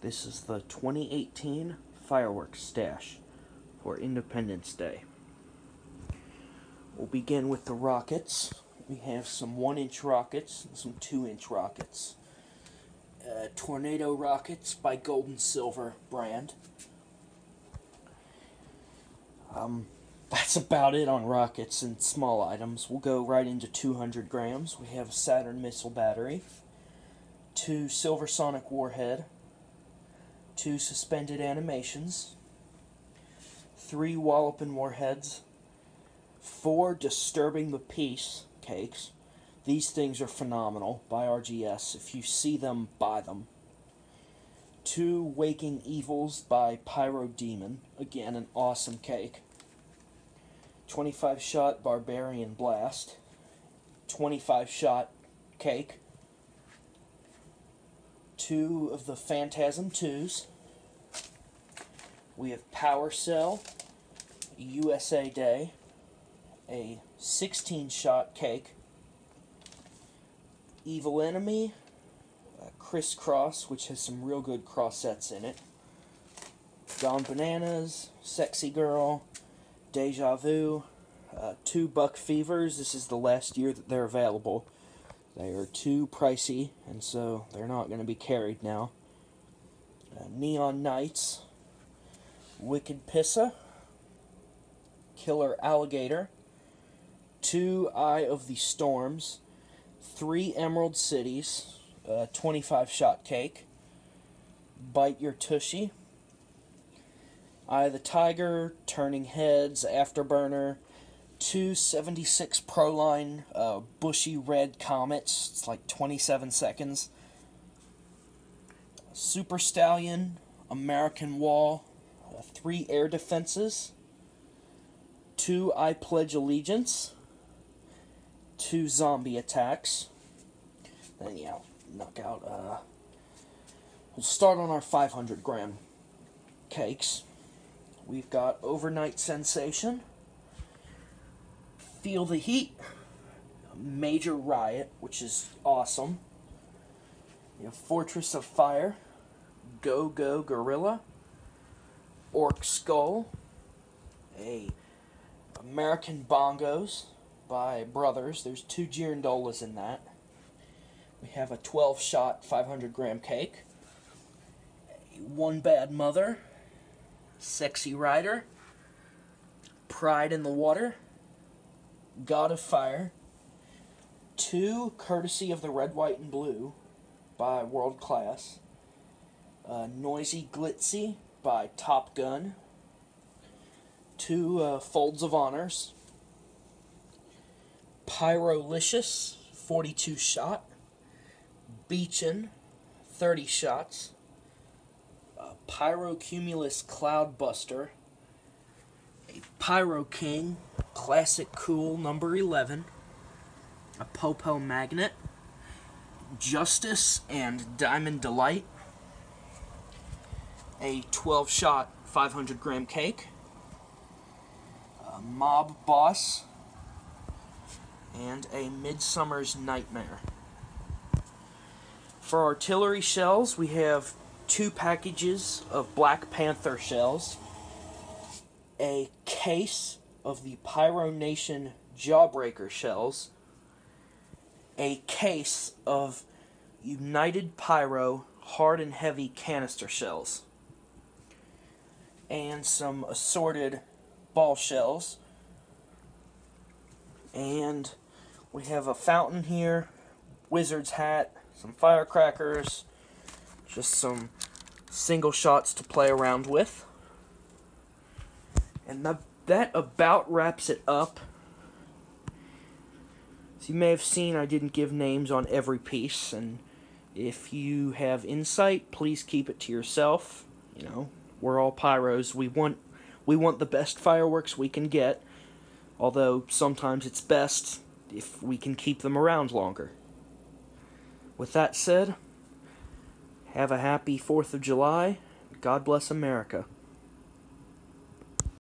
This is the 2018 fireworks stash for Independence Day. We'll begin with the rockets. We have some 1-inch rockets and some 2-inch rockets. Tornado rockets by Gold and Silver brand. That's about it on rockets and small items. We'll go right into 200 grams. We have a Saturn missile battery, 2 Silversonic warhead, 2 suspended animations, 3 Wallopin warheads, 4 Disturbing the Peace cakes. These things are phenomenal by RGS. If you see them, buy them. 2 Waking Evils by Pyro Demon. Again, an awesome cake. 25-shot Barbarian Blast. 25-shot cake. 2 of the Phantasm 2s. We have Power Cell, USA Day, a 16-shot cake. Evil Enemy, Crisscross, which has some real good cross sets in it. Gone Bananas, Sexy Girl, Deja Vu, 2 Buck Fevers. This is the last year that they're available. They are too pricey, and so they're not going to be carried now. Neon Knights, Wicked Pissa, Killer Alligator, 2 Eye of the Storms, 3 Emerald Cities, 25-shot cake, Bite Your Tushy, Eye of the Tiger, Turning Heads, Afterburner, 2 76 Proline bushy red comets. It's like 27 seconds. Super Stallion, American Wall, 3 Air Defenses, 2 I Pledge Allegiance, 2 Zombie Attacks. Then yeah, knock out. We'll start on our 500 gram cakes. We've got Overnight Sensation, Feel the Heat, Major Riot, which is awesome. You have Fortress of Fire, Go Go Gorilla, Orc Skull, a American Bongos by Brothers. There's 2 Girandolas in that. We have a 12-shot 500 gram cake, One Bad Mother, Sexy Rider, Pride in the Water, God of Fire, 2 Courtesy of the Red, White, and Blue by World Class, Noisy Glitzy by Top Gun, 2 Folds of Honors, Pyrolicious, 42 shot, Beachin, 30 shots, Pyrocumulus Cloudbuster, a Pyro King, Classic Cool number 11, a Popo Magnet, Justice and Diamond Delight, a 12-shot 500 gram cake, a Mob Boss, and a Midsummer's Nightmare. For artillery shells, we have 2 packages of Black Panther shells, a case of the Pyro Nation Jawbreaker shells, a case of United Pyro hard and heavy canister shells, and some assorted ball shells. And we have a fountain here, wizard's hat, some firecrackers, just some single shots to play around with. And that about wraps it up. As you may have seen, I didn't give names on every piece, and if you have insight, please keep it to yourself. You know, we're all pyros. We want the best fireworks we can get, although sometimes it's best if we can keep them around longer. With that said, have a happy 4th of July. God bless America.